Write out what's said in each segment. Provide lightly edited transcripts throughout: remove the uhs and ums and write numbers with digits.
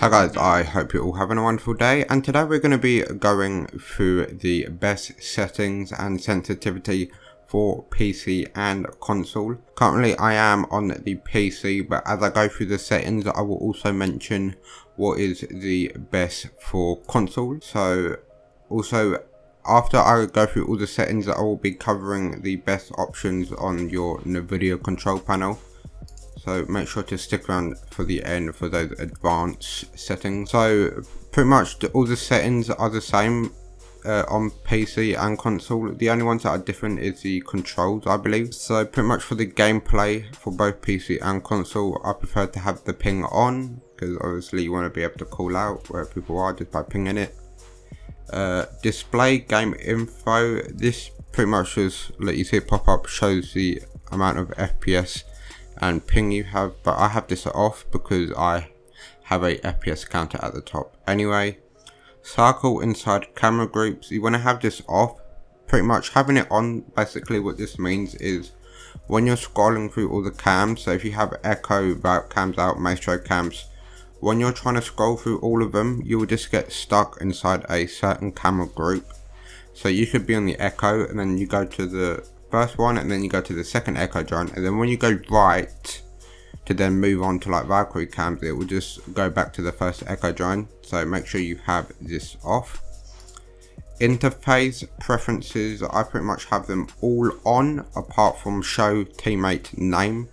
Hi guys, I hope you're all having a wonderful day, and today we're going to be going through the best settings and sensitivity for PC and console. Currently I am on the PC, but as I go through the settings I will also mention what is the best for console. So also after I go through all the settings I will be covering the best options on your Nvidia control panel. So make sure to stick around for the end for those advanced settings. So pretty much all the settings are the same on PC and console. The only ones that are different is the controls, I believe. So pretty much for the gameplay for both PC and console, I prefer to have the ping on, because obviously you want to be able to call out where people are just by pinging it. Display game info, this pretty much just let you see it pop up, shows the amount of FPS and ping you have, but I have this off because I have a FPS counter at the top anyway. Circle inside camera groups, you want to have this off. Pretty much having it on, basically what this means is when you're scrolling through all the cams, so if you have echo, route cams out, maestro cams, when you're trying to scroll through all of them, you will just get stuck inside a certain camera group. So you could be on the echo and then you go to the first one and then you go to the second echo joint, and then when you go right to then move on to like Valkyrie cams, it will just go back to the first echo joint. So make sure you have this off. Interface preferences, I pretty much have them all on apart from show teammate name.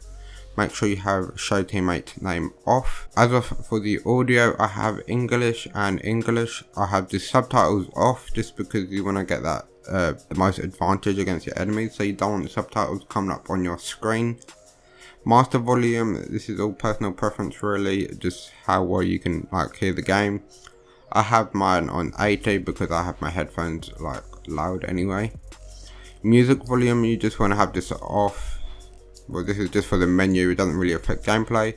Make sure you have show teammate name off. As of for the audio, I have English and English. I have the subtitles off just because you want to get that the most advantage against your enemies, so you don't want the subtitles coming up on your screen. Master volume, this is all personal preference really, just how well you can like hear the game. I have mine on 80 because I have my headphones like loud anyway. Music volume, you just want to have this off. Well, this is just for the menu, it doesn't really affect gameplay.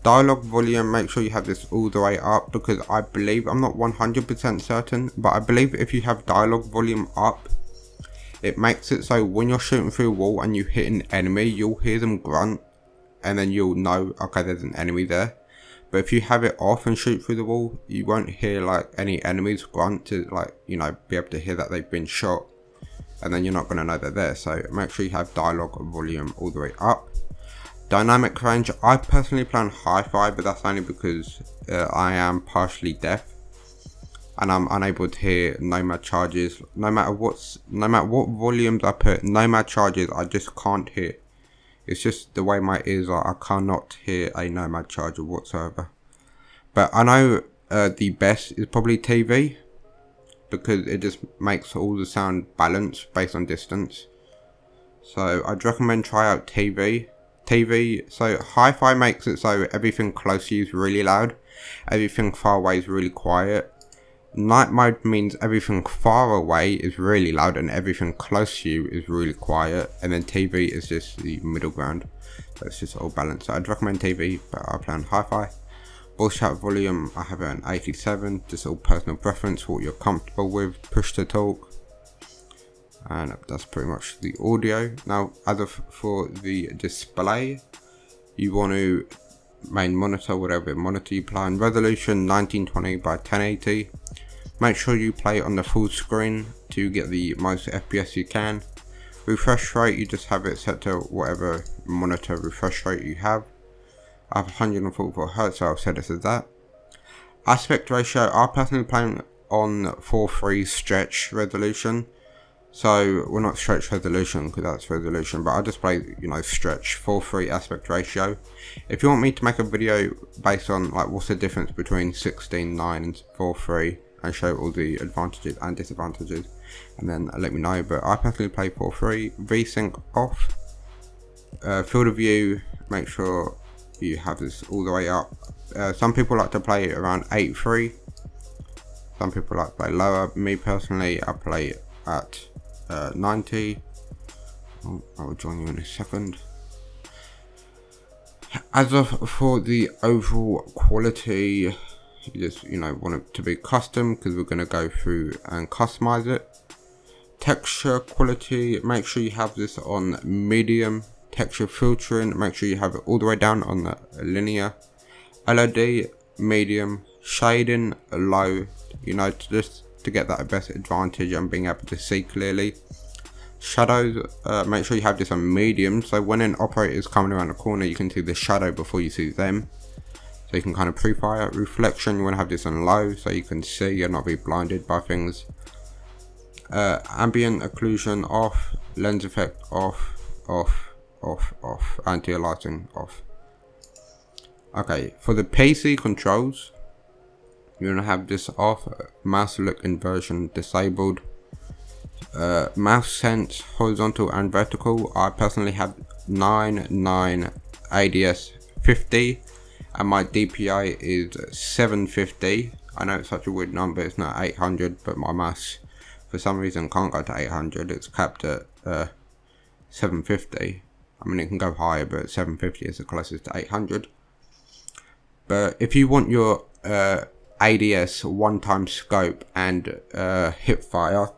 Dialogue volume, make sure you have this all the way up, because I believe, I'm not 100% certain, but I believe if you have dialogue volume up, it makes it so when you're shooting through a wall and you hit an enemy, you'll hear them grunt, and then you'll know, okay, there's an enemy there. But if you have it off and shoot through the wall, you won't hear like any enemies grunt to like, you know, be able to hear that they've been shot, and then you're not going to know they're there. So make sure you have dialogue volume all the way up. Dynamic range, I personally play on hi-fi, but that's only because I am partially deaf and I'm unable to hear nomad charges. No matter what volumes I put, nomad charges I just can't hear. It's just the way my ears are, I cannot hear a nomad charger whatsoever. But I know the best is probably TV, because it just makes all the sound balanced based on distance. So I'd recommend try out TV. So hi-fi makes it so everything close to you is really loud, everything far away is really quiet. Night mode means everything far away is really loud and everything close to you is really quiet, and then TV is just the middle ground. So it's just all balanced. So I'd recommend TV, but I play on hi-fi. Voice chat volume, I have it on 87, just all personal preference, what you're comfortable with. Push to talk, and that's pretty much the audio. Now as of for the display, you want to main monitor, whatever monitor you play on, resolution 1920 by 1080. Make sure you play on the full screen to get the most FPS you can. Refresh rate, you just have it set to whatever monitor refresh rate you have. I have 144 Hz, so I've set it as that. Aspect ratio, I personally play on 4:3 stretch resolution. So we're not stretch resolution because that's resolution, but I'll just play, you know, stretch 4:3 aspect ratio. If you want me to make a video based on like what's the difference between 16:9 and 4:3 and show all the advantages and disadvantages, and then let me know. But I personally play 4:3. VSync off. Field of view, make sure you have this all the way up. Some people like to play around 8:3. Some people like to play lower. Me personally, I play at 90. I will join you in a second. As of for the overall quality, you just, you know, want it to be custom because we're going to go through and customize it. Texture quality, make sure you have this on medium. Texture filtering, make sure you have it all the way down on the linear. LOD medium, shading low, you know, just to get that best advantage and being able to see clearly. Shadows, make sure you have this on medium, so when an operator is coming around the corner you can see the shadow before you see them, so you can kind of pre-fire. Reflection, you want to have this on low so you can see and not be blinded by things. Ambient occlusion off, lens effect off, anti-aliasing off. Okay, for the PC controls, you want to have this off, mouse look inversion disabled. Mouse sense horizontal and vertical, I personally have 9 ADS 50 and my DPI is 750. I know it's such a weird number, it's not 800, but my mouse for some reason can't go to 800, it's capped at 750. I mean, it can go higher, but 750 is the closest to 800. But if you want your ADS one-time scope and hip fire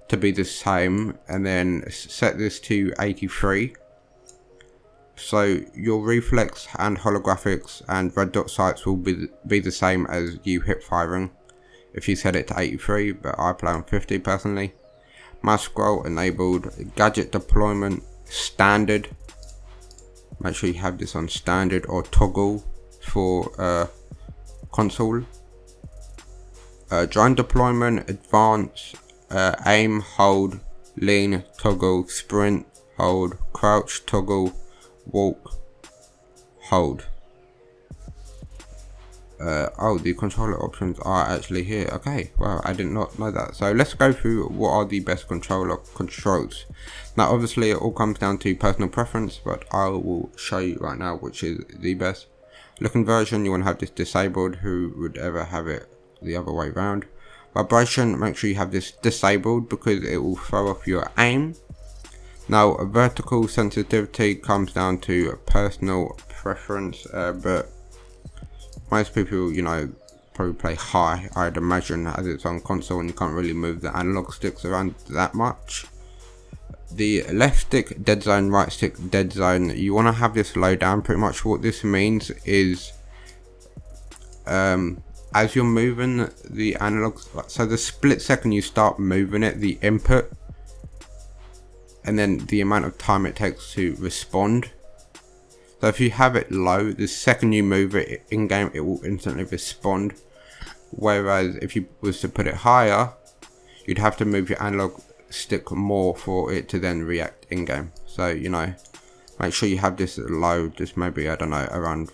to be the same, and then set this to 83, so your reflex and holographics and red dot sights will be the same as you hip firing if you set it to 83, but I play on 50 personally. Mouse scroll enabled. Gadget deployment standard, make sure you have this on standard or toggle for console. Drone deployment advanced, aim, hold, lean, toggle, sprint, hold, crouch, toggle, walk, hold. Oh, the controller options are actually here. Okay, wow, I did not know that. So let's go through what are the best controller controls. Now obviously it all comes down to personal preference, but I will show you right now which is the best. Look inversion, you want to have this disabled. Who would ever have it the other way around? Vibration, make sure you have this disabled because it will throw off your aim. Now vertical sensitivity comes down to personal preference, but most people, you know, probably play high, I'd imagine, as it's on console and you can't really move the analog sticks around that much. The left stick dead zone, right stick dead zone, you want to have this low down. Pretty much what this means is as you're moving the analog, so the split second you start moving it, the input, and then the amount of time it takes to respond. So if you have it low, the second you move it in game, it will instantly respond. Whereas if you was to put it higher, you'd have to move your analog stick more for it to then react in game. So, you know, make sure you have this low, just maybe, I don't know, around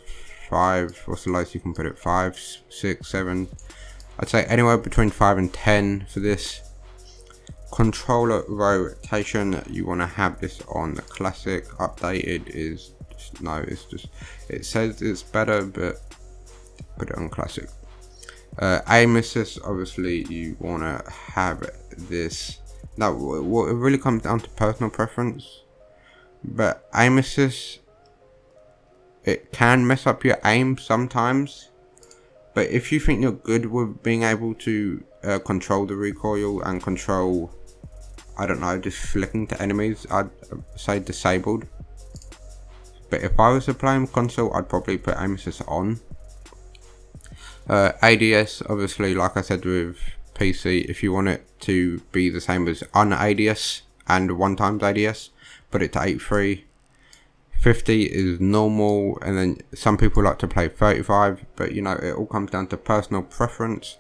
5. What's the lowest you can put it? 5, 6, 7. I'd say anywhere between 5 and 10 for this. Controller rotation, you want to have this on the classic. Updated is just, no, it's just, it says it's better, but put it on classic. Aim assist, obviously you want to have this. Now what it really comes down to personal preference, but aim assist, it can mess up your aim sometimes, but if you think you're good with being able to control the recoil and control, I don't know, just flicking to enemies, I'd say disabled. But if I was to play on console, I'd probably put aim assist on. ADS, obviously, like I said with PC, if you want it to be the same as un-ADS and 1 times ADS, put it to 83. 50 is normal, and then some people like to play 35, but you know, it all comes down to personal preference.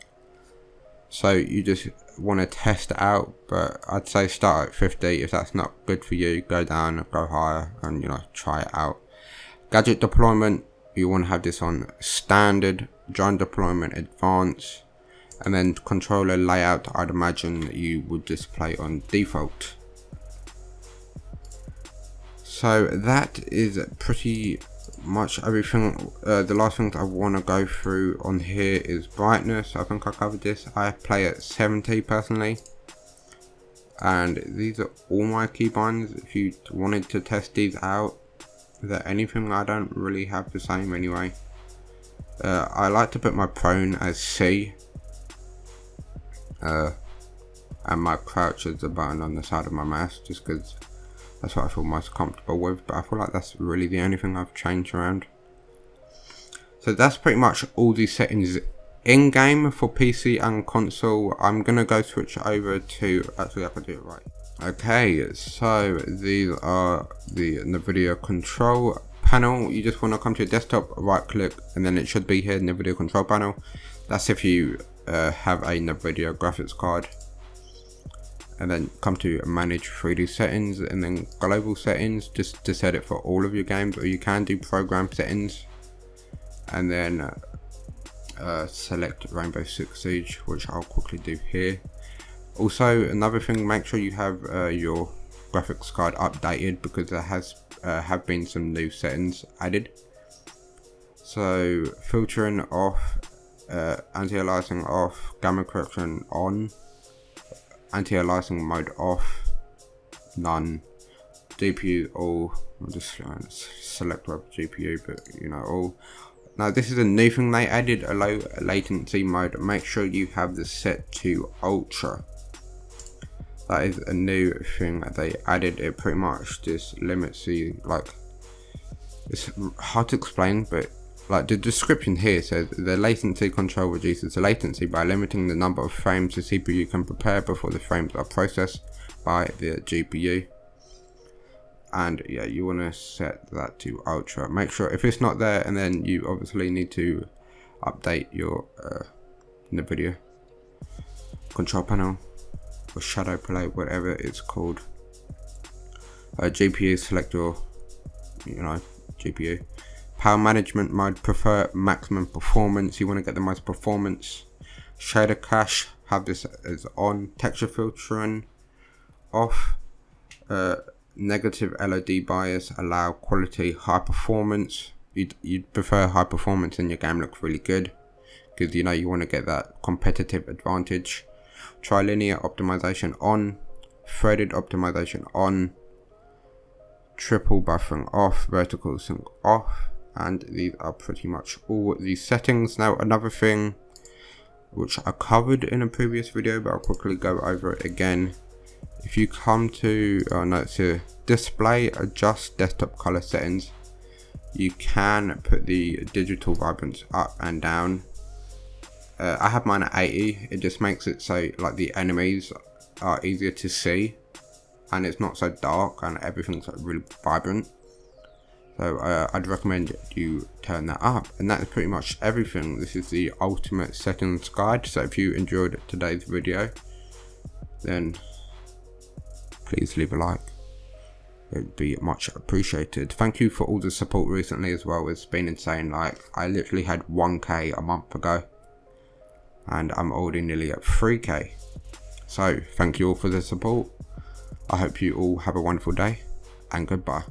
So you just want to test it out, but I'd say start at 50. If that's not good for you, go down, go higher, and you know, try it out. Gadget deployment, you want to have this on standard. Drone deployment advanced, and then controller layout, I'd imagine you would just play on default. So that is pretty much everything. The last thing I want to go through on here is brightness. I think I covered this. I play at 70 personally, and these are all my keybinds. If you wanted to test these out, is there anything? I don't really have the same anyway. I like to put my prone as C, and my crouch as the button on the side of my mouse, just because that's what I feel most comfortable with, but I feel like that's really the only thing I've changed around. So that's pretty much all the settings in-game for PC and console, I'm gonna go switch over to, actually I can do it right. Okay, so these are the Nvidia control panel. You just want to come to your desktop, right click, and then it should be here, Nvidia control panel. That's if you have a Nvidia graphics card. And then come to manage 3D settings, and then global settings, just to set it for all of your games, or you can do program settings, and then select Rainbow Six Siege, which I'll quickly do here. Also, another thing, make sure you have your graphics card updated, because there has have been some new settings added. So filtering off, anti-aliasing off, gamma correction on, anti-aliasing mode off, none, GPU all. I'll just select web GPU, but you know, all. Now this is a new thing they added, a low latency mode. Make sure you have this set to ultra. That is a new thing that they added. It pretty much just limits the, like, it's hard to explain, but like the description here says the latency control reduces the latency by limiting the number of frames the CPU can prepare before the frames are processed by the GPU. And yeah, you want to set that to ultra. Make sure if it's not there, and then you obviously need to update your Nvidia control panel or shadow play, whatever it's called. GPU, select your, you know, GPU. Power management mode, prefer maximum performance. You want to get the most performance. Shader cache, have this as on. Texture filtering off. Negative LOD bias, allow quality, high performance. You'd prefer high performance and your game looks really good, because you know you want to get that competitive advantage. Trilinear optimization on. Threaded optimization on. Triple buffering off. Vertical sync off. And these are pretty much all these settings. Now another thing which I covered in a previous video, but I'll quickly go over it again. If you come to it's here, display, adjust desktop color settings, you can put the digital vibrance up and down. I have mine at 80. It just makes it so like the enemies are easier to see, and it's not so dark, and everything's like really vibrant. So I'd recommend you turn that up, and that is pretty much everything. This is the ultimate settings guide. So if you enjoyed today's video, then please leave a like. It'd be much appreciated. Thank you for all the support recently as well. It's been insane. Like, I literally had 1k a month ago, and I'm already nearly at 3k. So thank you all for the support. I hope you all have a wonderful day, and goodbye.